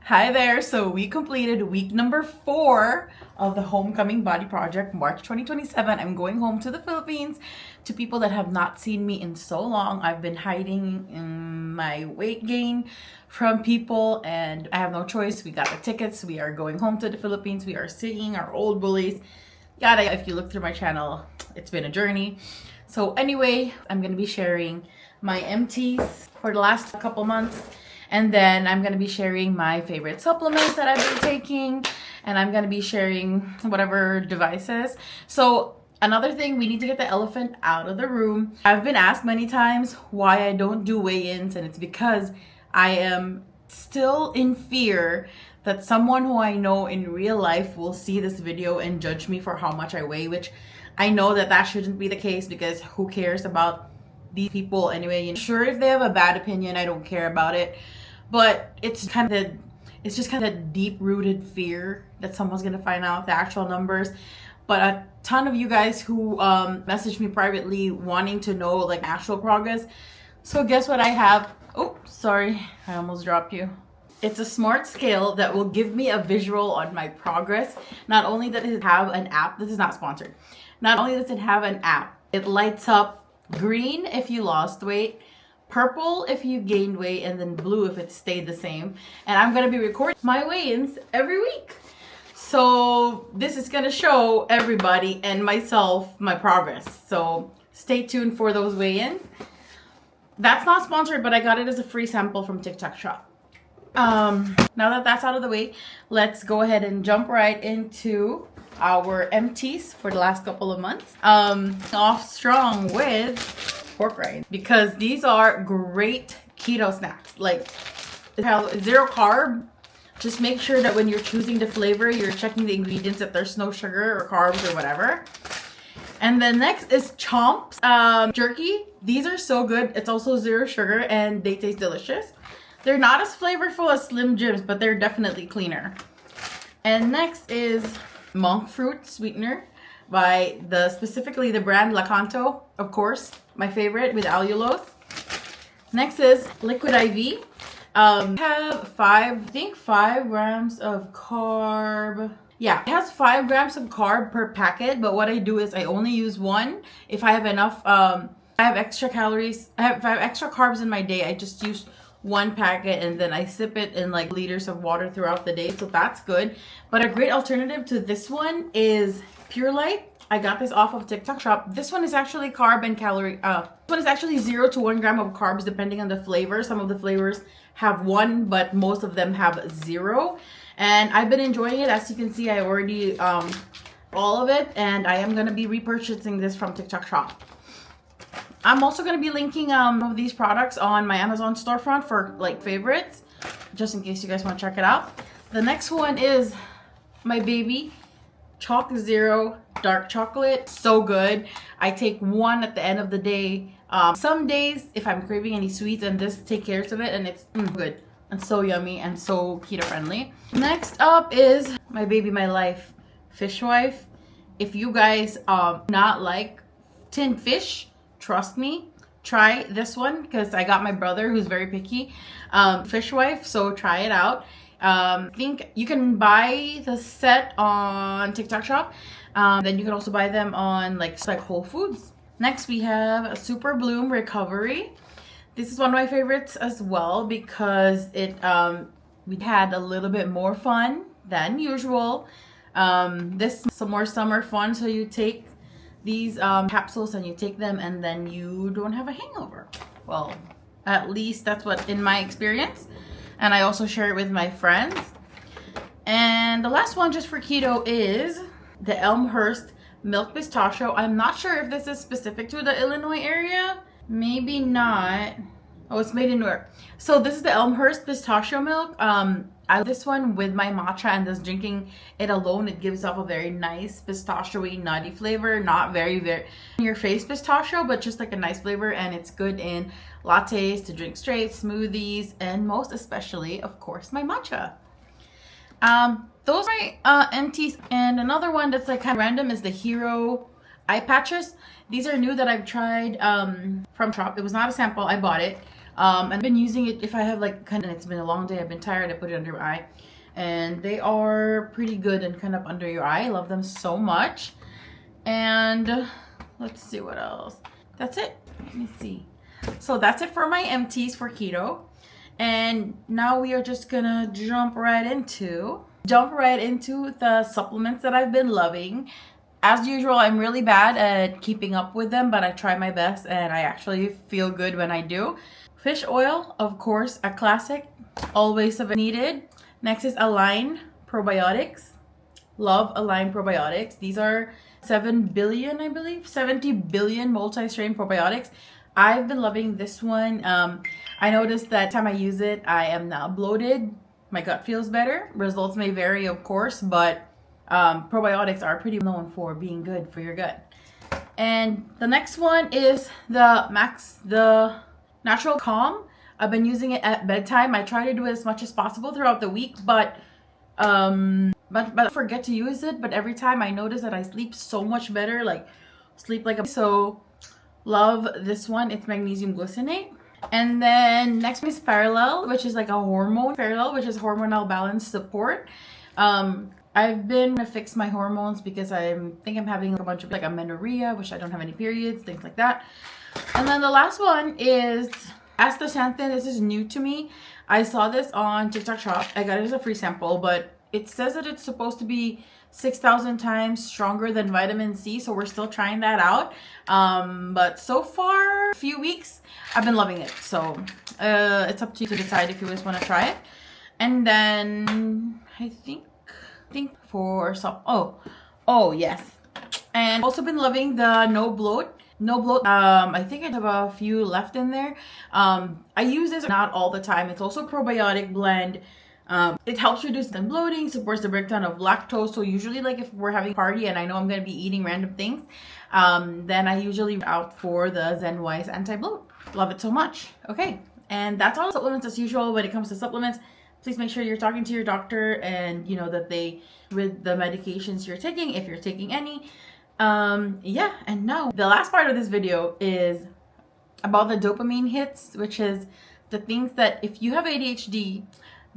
Hi there. So we completed week number 4 of the Homecoming Body Project, March 2027. I'm going home to the Philippines. To people that have not seen me in so long, I've been hiding in my weight gain from people and I have no choice. We got the tickets. We are going home to the Philippines. We are seeing our old bullies. Yada. If you look through my channel, it's been a journey. So anyway, I'm going to be sharing my empties for the last couple months. And then I'm going to be sharing my favorite supplements that I've been taking. And I'm going to be sharing whatever devices. So another thing, we need to get the elephant out of the room. I've been asked many times why I don't do weigh-ins. And it's because I am still in fear that someone who I know in real life will see this video and judge me for how much I weigh. Which I know that shouldn't be the case, because who cares about these people anyway? And sure, if they have a bad opinion, I don't care about it. But it's just kind of deep-rooted fear that someone's gonna find out the actual numbers. But a ton of you guys who messaged me privately wanting to know like actual progress. So guess what I have? Oh, sorry, I almost dropped you. It's a smart scale that will give me a visual on my progress. Not only does it have an app, this is not sponsored. Not only does it have an app, it lights up green if you lost weight, purple if you gained weight, and then blue if it stayed the same. And I'm going to be recording my weigh-ins every week. So this is going to show everybody and myself my progress. So stay tuned for those weigh-ins. That's not sponsored, but I got it as a free sample from TikTok Shop. Now that that's out of the way, let's go ahead and jump right into our empties for the last couple of months. Off strong with pork rinds, because these are great keto snacks. Like, zero carb. Just make sure that when you're choosing the flavor, you're checking the ingredients that there's no sugar or carbs or whatever. And then next is Chomps jerky. These are so good. It's also zero sugar and they taste delicious. They're not as flavorful as Slim Jims, but they're definitely cleaner. And next is monk fruit sweetener by specifically the brand Lakanto, of course, my favorite, with allulose. Next is liquid IV. Have 5 grams of carb. Yeah, it has 5 grams of carb per packet, but what I do is I only use one. If I have enough, I have extra calories, if I have extra carbs in my day, I just use one packet and then I sip it in like liters of water throughout the day. So that's good. But a great alternative to this one is Pure Light. I got this off of TikTok Shop. This one is actually carb and calorie. This one is actually 0 to 1 gram of carbs depending on the flavor. Some of the flavors have 1, but most of them have 0. And I've been enjoying it. As you can see, I already all of it, and I am gonna be repurchasing this from TikTok Shop. I'm also going to be linking of these products on my Amazon storefront for like favorites, just in case you guys want to check it out. The next one is my baby Chalk Zero dark chocolate. So good. I take one at the end of the day. Some days if I'm craving any sweets, and this take care of it, and it's good and so yummy and so keto friendly. Next up is my baby, my life Fishwife. If you guys not like tinned fish, trust me, try this one, because I got my brother who's very picky, Fishwife, so try it out. I think you can buy the set on TikTok Shop. Then you can also buy them on like Whole Foods. Next we have a Super Bloom Recovery. This is one of my favorites as well, because it we had a little bit more fun than usual. This is some more summer fun, so you take these capsules and you take them and then you don't have a hangover. Well, at least that's what in my experience. And I also share it with my friends. And the last one just for keto is the Elmhurst Milk Pistachio. I'm not sure if this is specific to the Illinois area. Maybe not. Oh, it's made in New York. So this is the Elmhurst Pistachio Milk. I like this one with my matcha, and just drinking it alone, it gives off a very nice pistachio-y, nutty flavor. Not very in your face pistachio, but just like a nice flavor, and it's good in lattes, to drink straight, smoothies, and most especially, of course, my matcha. Those are my empties. And another one that's like kind of random is the Hero eye patches. These are new that I've tried from Shop. It was not a sample, I bought it. And I've been using it if I have like kind of, it's been a long day, I've been tired, I put it under my eye. And they are pretty good and kind of under your eye. I love them so much. And let's see what else. That's it. Let me see. So that's it for my empties for keto. And now we are just gonna jump right into the supplements that I've been loving. As usual, I'm really bad at keeping up with them, but I try my best and I actually feel good when I do. Fish oil, of course, a classic, always needed. Next is Align probiotics. Love Align probiotics. These are 7 billion, I believe, 70 billion multi-strain probiotics. I've been loving this one. I noticed that time I use it, I am not bloated. My gut feels better. Results may vary, of course, but probiotics are pretty known for being good for your gut. And the next one is the Natural Calm. I've been using it at bedtime. I try to do it as much as possible throughout the week, but I forget to use it. But every time I notice that I sleep so much better, like sleep like a so. Love this one. It's magnesium glycinate. And then next one is Parallel, which is like a which is hormonal balance support. I've been to fix my hormones because I think I'm having a bunch of like amenorrhea, which I don't have any periods, things like that. And then the last one is astaxanthin. This is new to me. I saw this on TikTok Shop. I got it as a free sample, but it says that it's supposed to be 6,000 times stronger than vitamin C, so we're still trying that out. But so far, a few weeks, I've been loving it. So it's up to you to decide if you just want to try it. And then I think for some, oh yes, and also been loving the no bloat. I think I have a few left in there. I use this not all the time. It's also a probiotic blend. It helps reduce the bloating, supports the breakdown of lactose. So usually like if we're having a party and I know I'm going to be eating random things, then I usually out for the ZenWise anti-bloat. Love it so much. Okay. And that's all supplements as usual. When it comes to supplements, please make sure you're talking to your doctor and you know that they, with the medications you're taking, if you're taking any. Yeah. And now the last part of this video is about the dopamine hits, which is the things that if you have ADHD,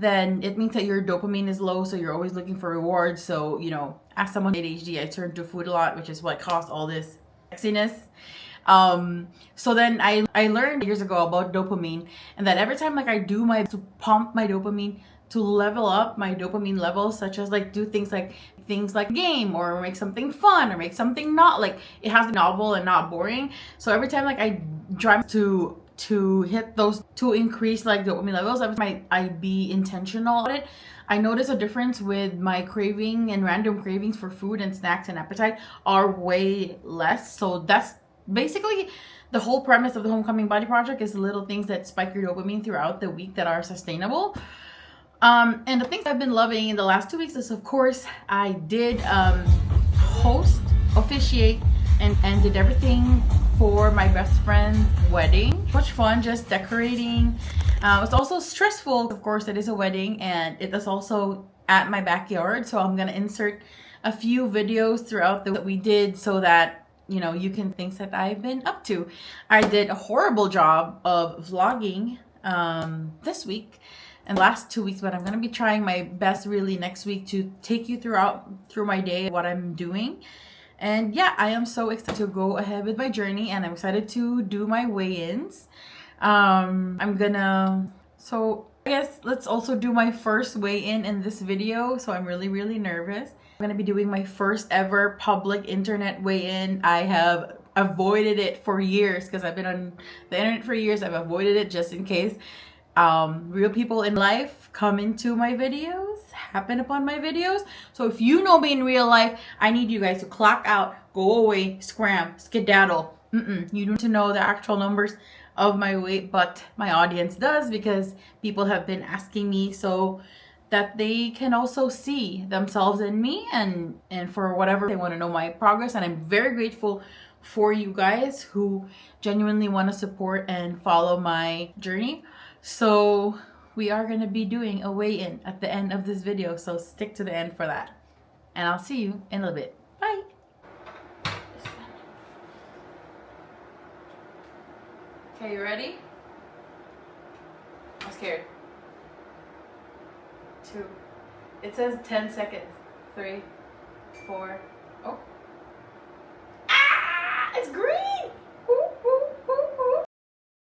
then it means that your dopamine is low, so you're always looking for rewards. So, you know, as someone with ADHD, I turn to food a lot, which is what caused all this sexiness. So then I learned years ago about dopamine, and that every time like I do to pump my dopamine, to level up my dopamine levels, such as like do things like game or make something fun or make something not like it has to be novel and not boring. So every time like I try to hit those, to increase like dopamine levels, every time I be intentional about it, I notice a difference with my craving and random cravings for food and snacks and appetite are way less. So that's basically the whole premise of the Homecoming Body Project, is little things that spike your dopamine throughout the week that are sustainable. And the things I've been loving in the last 2 weeks is, of course, I did officiate and did everything for my best friend's wedding. Much fun, just decorating. It's also stressful, of course. It is a wedding and it is also at my backyard, so I'm gonna insert a few videos throughout that we did so that you know you can things that I've been up to. I did a horrible job of vlogging this week and last 2 weeks, but I'm gonna be trying my best really next week to take you through my day, what I'm doing. And yeah, I am so excited to go ahead with my journey, and I'm excited to do my weigh-ins. So I guess let's also do my first weigh-in this video. So I'm really nervous. I'm gonna be doing my first ever public internet weigh-in. I have avoided it for years because I've been on the internet for years. I've avoided it just in case real people in life come into my videos, happen upon my videos. So if you know me in real life, I need you guys to clock out, go away, scram, skedaddle. You don't need to know the actual numbers of my weight, but my audience does, because people have been asking me so that they can also see themselves in me, and for whatever they want to know my progress. And I'm very grateful for you guys who genuinely want to support and follow my journey. So we are going to be doing a weigh-in at the end of this video, so stick to the end for that. And I'll see you in a little bit. Bye! Okay, you ready? scared. 2. It says 10 seconds. 3, 4. Oh.